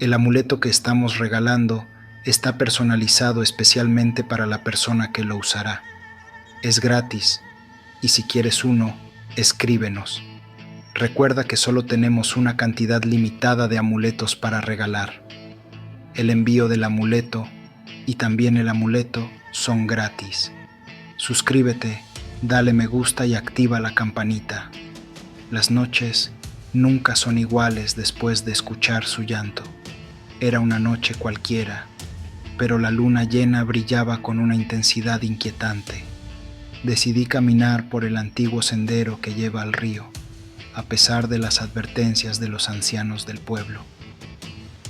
El amuleto que estamos regalando está personalizado especialmente para la persona que lo usará. Es gratis y si quieres uno, escríbenos. Recuerda que solo tenemos una cantidad limitada de amuletos para regalar. El envío del amuleto y también el amuleto son gratis. Suscríbete, dale me gusta y activa la campanita. Las noches nunca son iguales después de escuchar su llanto. Era una noche cualquiera, pero la luna llena brillaba con una intensidad inquietante. Decidí caminar por el antiguo sendero que lleva al río, a pesar de las advertencias de los ancianos del pueblo.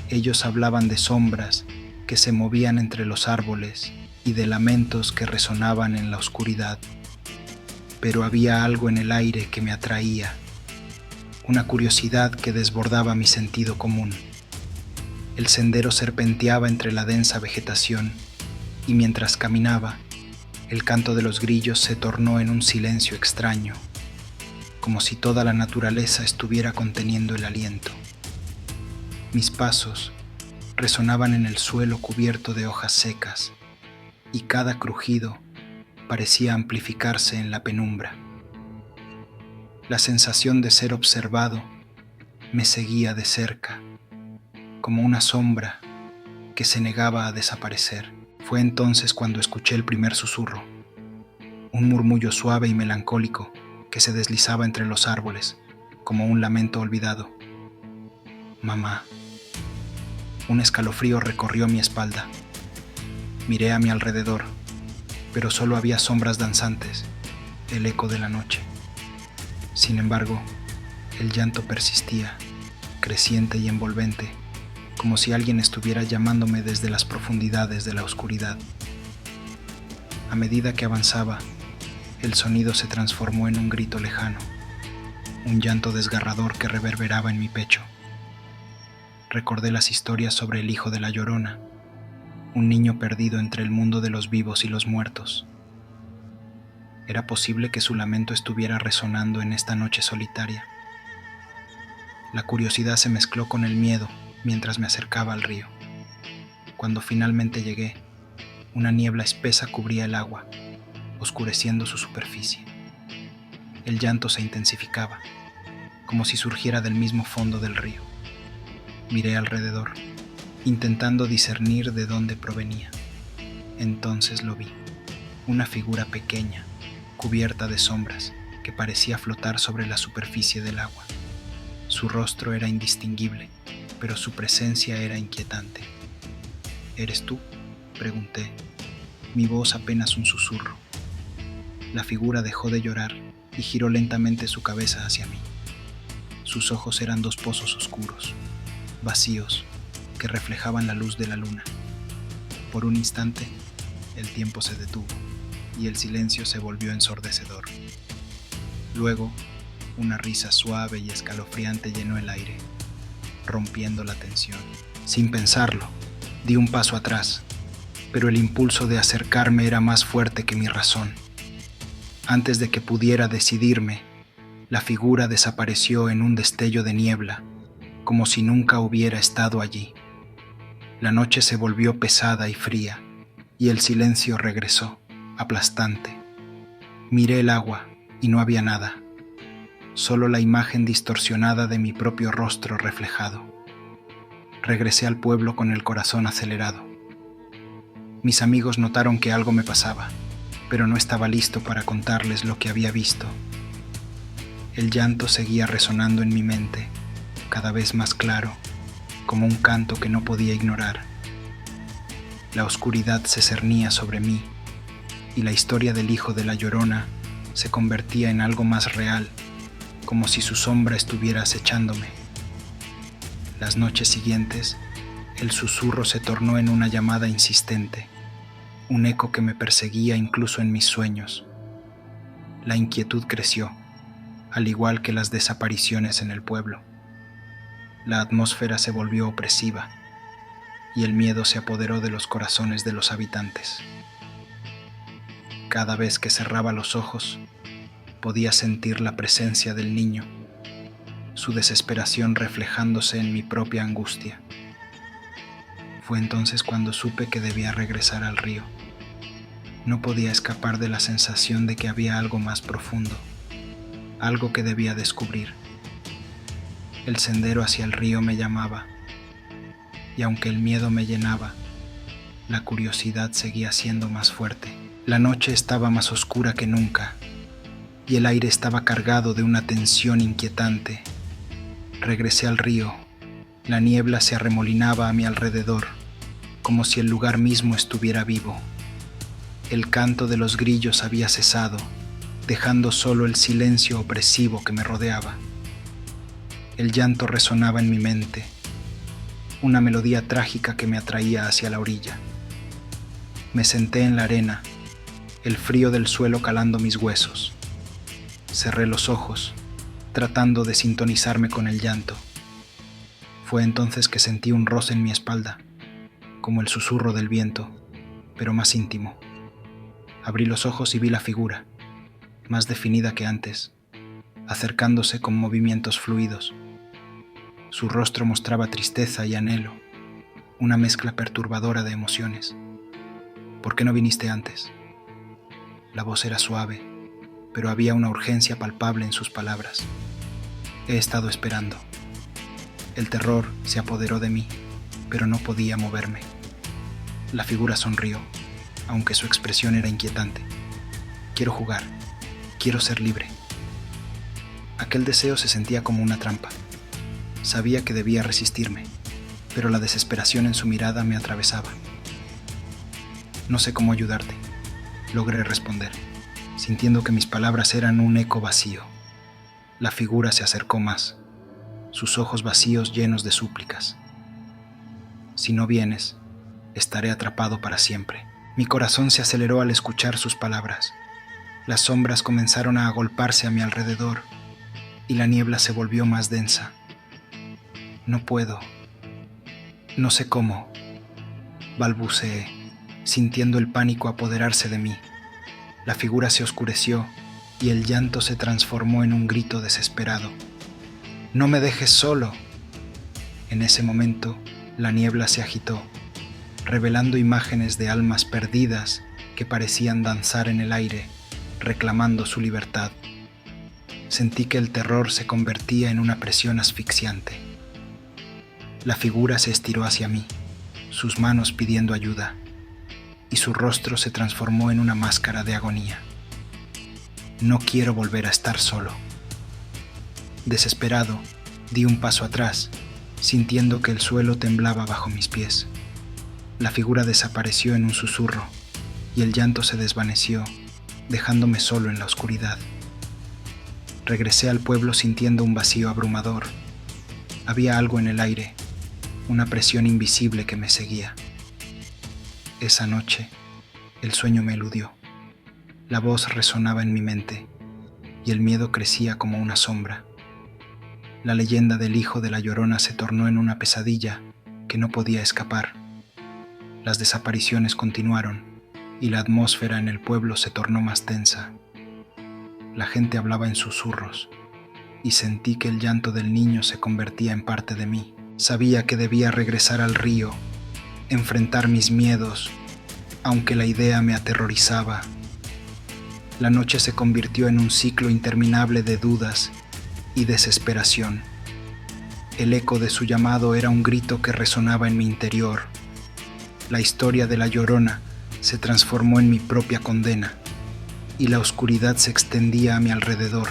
Ellos hablaban de sombras que se movían entre los árboles y de lamentos que resonaban en la oscuridad. Pero había algo en el aire que me atraía, una curiosidad que desbordaba mi sentido común. El sendero serpenteaba entre la densa vegetación y mientras caminaba, el canto de los grillos se tornó en un silencio extraño, como si toda la naturaleza estuviera conteniendo el aliento. Mis pasos resonaban en el suelo cubierto de hojas secas y cada crujido parecía amplificarse en la penumbra. La sensación de ser observado me seguía de cerca, como una sombra que se negaba a desaparecer. Fue entonces cuando escuché el primer susurro, un murmullo suave y melancólico que se deslizaba entre los árboles, como un lamento olvidado. Mamá. Un escalofrío recorrió mi espalda. Miré a mi alrededor, pero solo había sombras danzantes, el eco de la noche. Sin embargo, el llanto persistía, creciente y envolvente, como si alguien estuviera llamándome desde las profundidades de la oscuridad. A medida que avanzaba, el sonido se transformó en un grito lejano, un llanto desgarrador que reverberaba en mi pecho. Recordé las historias sobre el hijo de la Llorona, un niño perdido entre el mundo de los vivos y los muertos. ¿Era posible que su lamento estuviera resonando en esta noche solitaria? La curiosidad se mezcló con el miedo mientras me acercaba al río. Cuando finalmente llegué, una niebla espesa cubría el agua, oscureciendo su superficie. El llanto se intensificaba, como si surgiera del mismo fondo del río. Miré alrededor, intentando discernir de dónde provenía. Entonces lo vi, una figura pequeña, cubierta de sombras, que parecía flotar sobre la superficie del agua. Su rostro era indistinguible, pero su presencia era inquietante. ¿Eres tú?, pregunté, mi voz apenas un susurro. La figura dejó de llorar y giró lentamente su cabeza hacia mí. Sus ojos eran dos pozos oscuros, vacíos, que reflejaban la luz de la luna. Por un instante, el tiempo se detuvo y el silencio se volvió ensordecedor. Luego, una risa suave y escalofriante llenó el aire, rompiendo la tensión. Sin pensarlo, di un paso atrás, pero el impulso de acercarme era más fuerte que mi razón. Antes de que pudiera decidirme, la figura desapareció en un destello de niebla, como si nunca hubiera estado allí. La noche se volvió pesada y fría, y el silencio regresó, aplastante. Miré el agua y no había nada, solo la imagen distorsionada de mi propio rostro reflejado. Regresé al pueblo con el corazón acelerado. Mis amigos notaron que algo me pasaba, pero no estaba listo para contarles lo que había visto. El llanto seguía resonando en mi mente, cada vez más claro, como un canto que no podía ignorar. La oscuridad se cernía sobre mí, y la historia del hijo de la Llorona se convertía en algo más real, como si su sombra estuviera acechándome. Las noches siguientes, el susurro se tornó en una llamada insistente, un eco que me perseguía incluso en mis sueños. La inquietud creció, al igual que las desapariciones en el pueblo. La atmósfera se volvió opresiva, y el miedo se apoderó de los corazones de los habitantes. Cada vez que cerraba los ojos, podía sentir la presencia del niño, su desesperación reflejándose en mi propia angustia. Fue entonces cuando supe que debía regresar al río. No podía escapar de la sensación de que había algo más profundo, algo que debía descubrir. El sendero hacia el río me llamaba, y aunque el miedo me llenaba, la curiosidad seguía siendo más fuerte. La noche estaba más oscura que nunca, y el aire estaba cargado de una tensión inquietante. Regresé al río. La niebla se arremolinaba a mi alrededor, como si el lugar mismo estuviera vivo. El canto de los grillos había cesado, dejando solo el silencio opresivo que me rodeaba. El llanto resonaba en mi mente, una melodía trágica que me atraía hacia la orilla. Me senté en la arena, el frío del suelo calando mis huesos. Cerré los ojos, tratando de sintonizarme con el llanto. Fue entonces que sentí un roce en mi espalda, como el susurro del viento, pero más íntimo. Abrí los ojos y vi la figura, más definida que antes, acercándose con movimientos fluidos. Su rostro mostraba tristeza y anhelo, una mezcla perturbadora de emociones. ¿Por qué no viniste antes? La voz era suave, pero había una urgencia palpable en sus palabras. He estado esperando. El terror se apoderó de mí, pero no podía moverme. La figura sonrió, aunque su expresión era inquietante. Quiero jugar, quiero ser libre. Aquel deseo se sentía como una trampa. Sabía que debía resistirme, pero la desesperación en su mirada me atravesaba. No sé cómo ayudarte, logré responder, sintiendo que mis palabras eran un eco vacío. La figura se acercó más, sus ojos vacíos llenos de súplicas. Si no vienes, estaré atrapado para siempre. Mi corazón se aceleró al escuchar sus palabras. Las sombras comenzaron a agolparse a mi alrededor y la niebla se volvió más densa. No puedo, no sé cómo, balbuceé, sintiendo el pánico apoderarse de mí. La figura se oscureció y el llanto se transformó en un grito desesperado. ¡No me dejes solo! En ese momento, la niebla se agitó, revelando imágenes de almas perdidas que parecían danzar en el aire, reclamando su libertad. Sentí que el terror se convertía en una presión asfixiante. La figura se estiró hacia mí, sus manos pidiendo ayuda, y su rostro se transformó en una máscara de agonía. No quiero volver a estar solo. Desesperado, di un paso atrás, sintiendo que el suelo temblaba bajo mis pies. La figura desapareció en un susurro, y el llanto se desvaneció, dejándome solo en la oscuridad. Regresé al pueblo sintiendo un vacío abrumador. Había algo en el aire, una presión invisible que me seguía. Esa noche, el sueño me eludió. La voz resonaba en mi mente, y el miedo crecía como una sombra. La leyenda del hijo de la Llorona se tornó en una pesadilla que no podía escapar. Las desapariciones continuaron, y la atmósfera en el pueblo se tornó más tensa. La gente hablaba en susurros, y sentí que el llanto del niño se convertía en parte de mí. Sabía que debía regresar al río, enfrentar mis miedos, aunque la idea me aterrorizaba. La noche se convirtió en un ciclo interminable de dudas y desesperación. El eco de su llamado era un grito que resonaba en mi interior. La historia de la Llorona se transformó en mi propia condena, y la oscuridad se extendía a mi alrededor,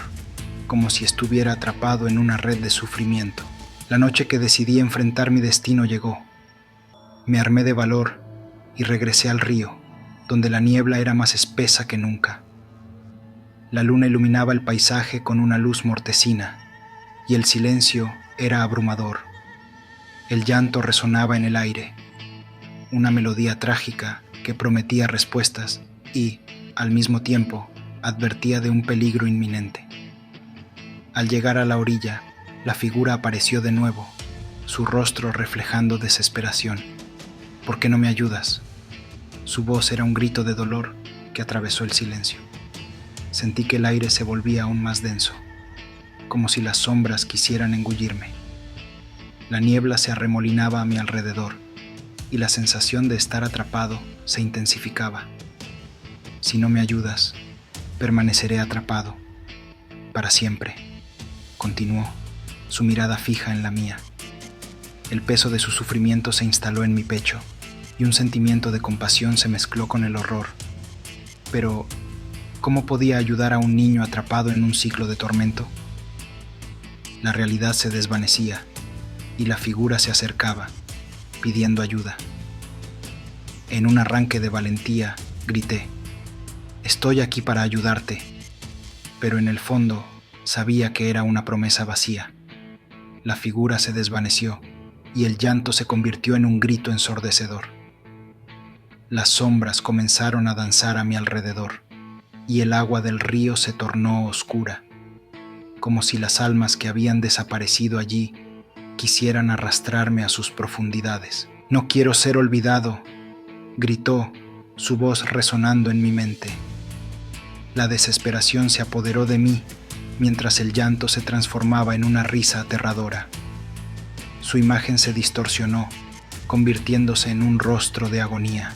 como si estuviera atrapado en una red de sufrimiento. La noche que decidí enfrentar mi destino llegó. Me armé de valor y regresé al río, donde la niebla era más espesa que nunca. La luna iluminaba el paisaje con una luz mortecina, y el silencio era abrumador. El llanto resonaba en el aire, una melodía trágica que prometía respuestas y, al mismo tiempo, advertía de un peligro inminente. Al llegar a la orilla, la figura apareció de nuevo, su rostro reflejando desesperación. ¿Por qué no me ayudas? Su voz era un grito de dolor que atravesó el silencio. Sentí que el aire se volvía aún más denso, como si las sombras quisieran engullirme. La niebla se arremolinaba a mi alrededor, y la sensación de estar atrapado se intensificaba. Si no me ayudas, permaneceré atrapado, para siempre, continuó, su mirada fija en la mía. El peso de su sufrimiento se instaló en mi pecho y un sentimiento de compasión se mezcló con el horror. Pero, ¿cómo podía ayudar a un niño atrapado en un ciclo de tormento? La realidad se desvanecía y la figura se acercaba, pidiendo ayuda. En un arranque de valentía, grité: «Estoy aquí para ayudarte», pero en el fondo sabía que era una promesa vacía. La figura se desvaneció y el llanto se convirtió en un grito ensordecedor. Las sombras comenzaron a danzar a mi alrededor y el agua del río se tornó oscura, como si las almas que habían desaparecido allí quisieran arrastrarme a sus profundidades. «No quiero ser olvidado», gritó, su voz resonando en mi mente. La desesperación se apoderó de mí mientras el llanto se transformaba en una risa aterradora. Su imagen se distorsionó, convirtiéndose en un rostro de agonía.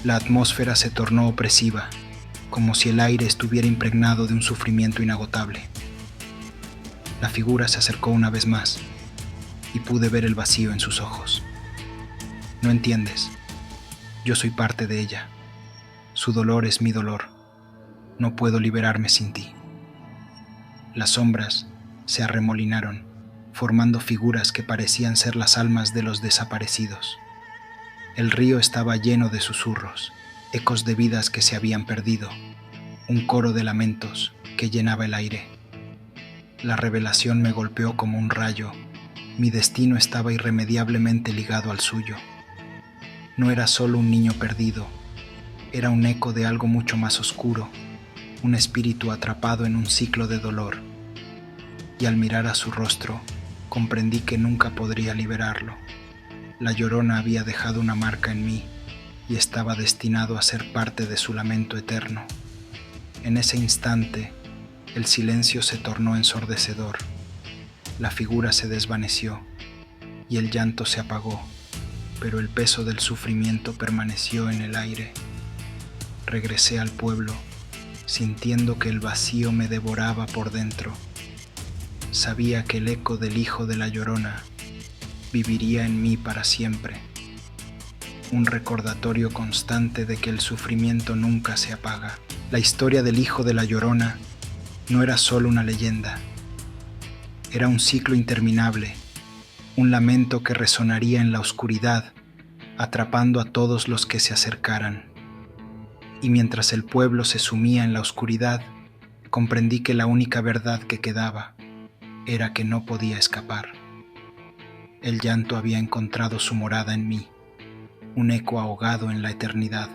La atmósfera se tornó opresiva, como si el aire estuviera impregnado de un sufrimiento inagotable. La figura se acercó una vez más y pude ver el vacío en sus ojos. «No entiendes. Yo soy parte de ella. Su dolor es mi dolor. No puedo liberarme sin ti». Las sombras se arremolinaron, formando figuras que parecían ser las almas de los desaparecidos. El río estaba lleno de susurros, ecos de vidas que se habían perdido, un coro de lamentos que llenaba el aire. La revelación me golpeó como un rayo. Mi destino estaba irremediablemente ligado al suyo. No era solo un niño perdido, era un eco de algo mucho más oscuro, un espíritu atrapado en un ciclo de dolor. Y al mirar a su rostro, comprendí que nunca podría liberarlo. La Llorona había dejado una marca en mí y estaba destinado a ser parte de su lamento eterno. En ese instante, el silencio se tornó ensordecedor. La figura se desvaneció y el llanto se apagó, pero el peso del sufrimiento permaneció en el aire. Regresé al pueblo, sintiendo que el vacío me devoraba por dentro. Sabía que el eco del hijo de la Llorona viviría en mí para siempre, un recordatorio constante de que el sufrimiento nunca se apaga. La historia del hijo de la Llorona no era solo una leyenda, era un ciclo interminable, un lamento que resonaría en la oscuridad, atrapando a todos los que se acercaran. Y mientras el pueblo se sumía en la oscuridad, comprendí que la única verdad que quedaba era que no podía escapar. El llanto había encontrado su morada en mí, un eco ahogado en la eternidad.